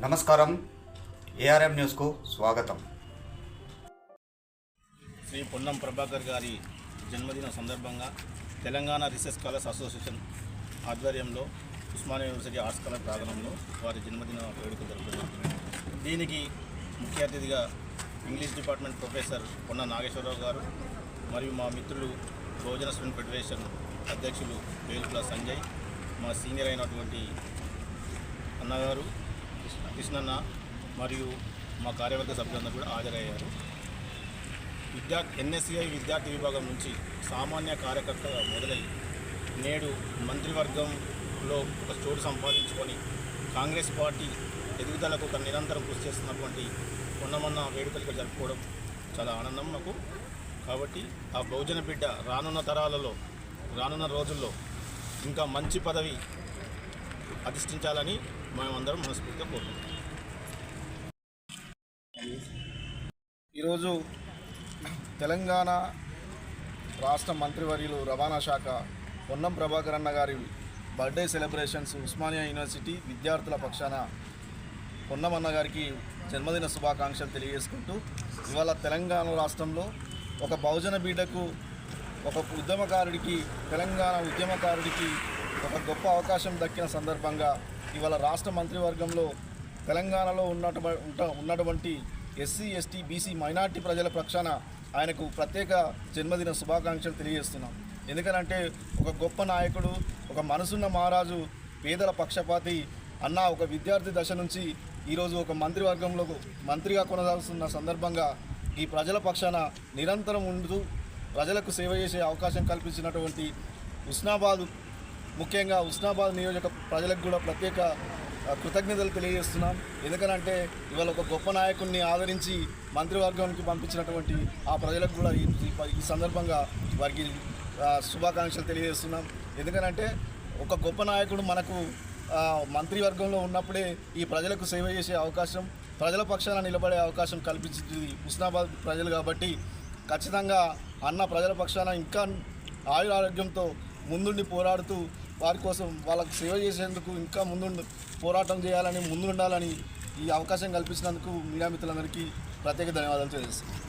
నమస్కారం. ఏఆర్ఎం న్యూస్కు స్వాగతం. శ్రీ పొన్నం ప్రభాకర్ గారి జన్మదిన సందర్భంగా తెలంగాణ రీసెర్చ్ స్కాలర్స్ అసోసియేషన్ ఆధ్వర్యంలో ఉస్మానియా యూనివర్సిటీ ఆర్ట్స్ కళా ప్రాంగణంలో వారి జన్మదిన వేడుక జరుగుతుంది. దీనికి ముఖ్య అతిథిగా ఇంగ్లీష్ డిపార్ట్మెంట్ ప్రొఫెసర్ పొన్న నాగేశ్వరరావు గారు మరియు మా మిత్రులు బహుజన స్టూడెంట్ ఫెడరేషన్ అధ్యక్షులు వేలుపుల సంజయ్, మా సీనియర్ అయినటువంటి అన్నగారు కృష్ణన్న మరియు మా కార్యవర్గ సభ్యులందరూ కూడా హాజరయ్యారు. ఎన్ఎస్సిఐ విద్యార్థి విభాగం నుంచి సామాన్య కార్యకర్తగా మొదలై నేడు మంత్రివర్గంలో ఒక చోటు సంపాదించుకొని కాంగ్రెస్ పార్టీ ఎదుగుదలకు ఒక నిరంతరం కృషి చేస్తున్నటువంటి పొన్నమన్న వేడుకలు ఇక్కడ జరుపుకోవడం చాలా ఆనందం నాకు. కాబట్టి ఆ బహుజన బిడ్డ రానున్న రోజుల్లో ఇంకా మంచి పదవి అధిష్ఠించాలని మేమందరం మనస్ఫూర్తిగా కోరుకుంటున్నాం. ఈరోజు తెలంగాణ రాష్ట్ర మంత్రివర్యులు రవాణా శాఖ పొన్నం ప్రభాకర్ అన్న గారి బర్త్డే సెలబ్రేషన్స్ ఉస్మానియా యూనివర్సిటీ విద్యార్థుల పక్షాన పొన్నమన్న గారికి జన్మదిన శుభాకాంక్షలు తెలియజేసుకుంటూ, ఇవాళ తెలంగాణ రాష్ట్రంలో ఒక బహుజన బిడ్డకు, ఒక తెలంగాణ ఉద్యమకారుడికి ఒక గొప్ప అవకాశం దక్కిన సందర్భంగా ఇవాళ రాష్ట్ర మంత్రివర్గంలో తెలంగాణలో ఉన్నటువంటి ఎస్సీ, ఎస్టీ, బీసీ, మైనార్టీ ప్రజల పక్షాన ఆయనకు ప్రత్యేక జన్మదిన శుభాకాంక్షలు తెలియజేస్తున్నాం. ఎందుకనంటే ఒక గొప్ప నాయకుడు, ఒక మనసున్న మహారాజు, పేదల పక్షపాతి అన్న ఒక విద్యార్థి దశ నుంచి ఈరోజు ఒక మంత్రివర్గంలో మంత్రిగా కొనసాగుతున్న సందర్భంగా ఈ ప్రజల పక్షాన నిరంతరం ఉంటూ ప్రజలకు సేవ చేసే అవకాశం కల్పించినటువంటి ముఖ్యంగా ఉస్నాబాద్ నియోజక ప్రజలకు కూడా ప్రత్యేక కృతజ్ఞతలు తెలియజేస్తున్నాం. ఎందుకనంటే ఇవాళ ఒక గొప్ప నాయకుడిని ఆదరించి మంత్రివర్గానికి పంపించినటువంటి ఆ ప్రజలకు కూడా ఈ సందర్భంగా వారికి శుభాకాంక్షలు తెలియజేస్తున్నాం. ఎందుకనంటే ఒక గొప్ప నాయకుడు మనకు మంత్రివర్గంలో ఉన్నప్పుడే ఈ ప్రజలకు సేవ చేసే అవకాశం, ప్రజల పక్షాన నిలబడే అవకాశం కల్పించింది ఉస్నాబాద్ ప్రజలు. కాబట్టి ఖచ్చితంగా అన్న ప్రజల పక్షాన ఇంకా ఆరోగ్యంతో ముందుండి పోరాడుతూ వారి కోసం వాళ్ళకు సేవ చేసేందుకు ఇంకా పోరాటం చేయాలని, ముందుండాలని ఈ అవకాశం కల్పించినందుకు మీడియా మిత్రులందరికీ ప్రత్యేక ధన్యవాదాలు తెలియజేస్తున్నాను.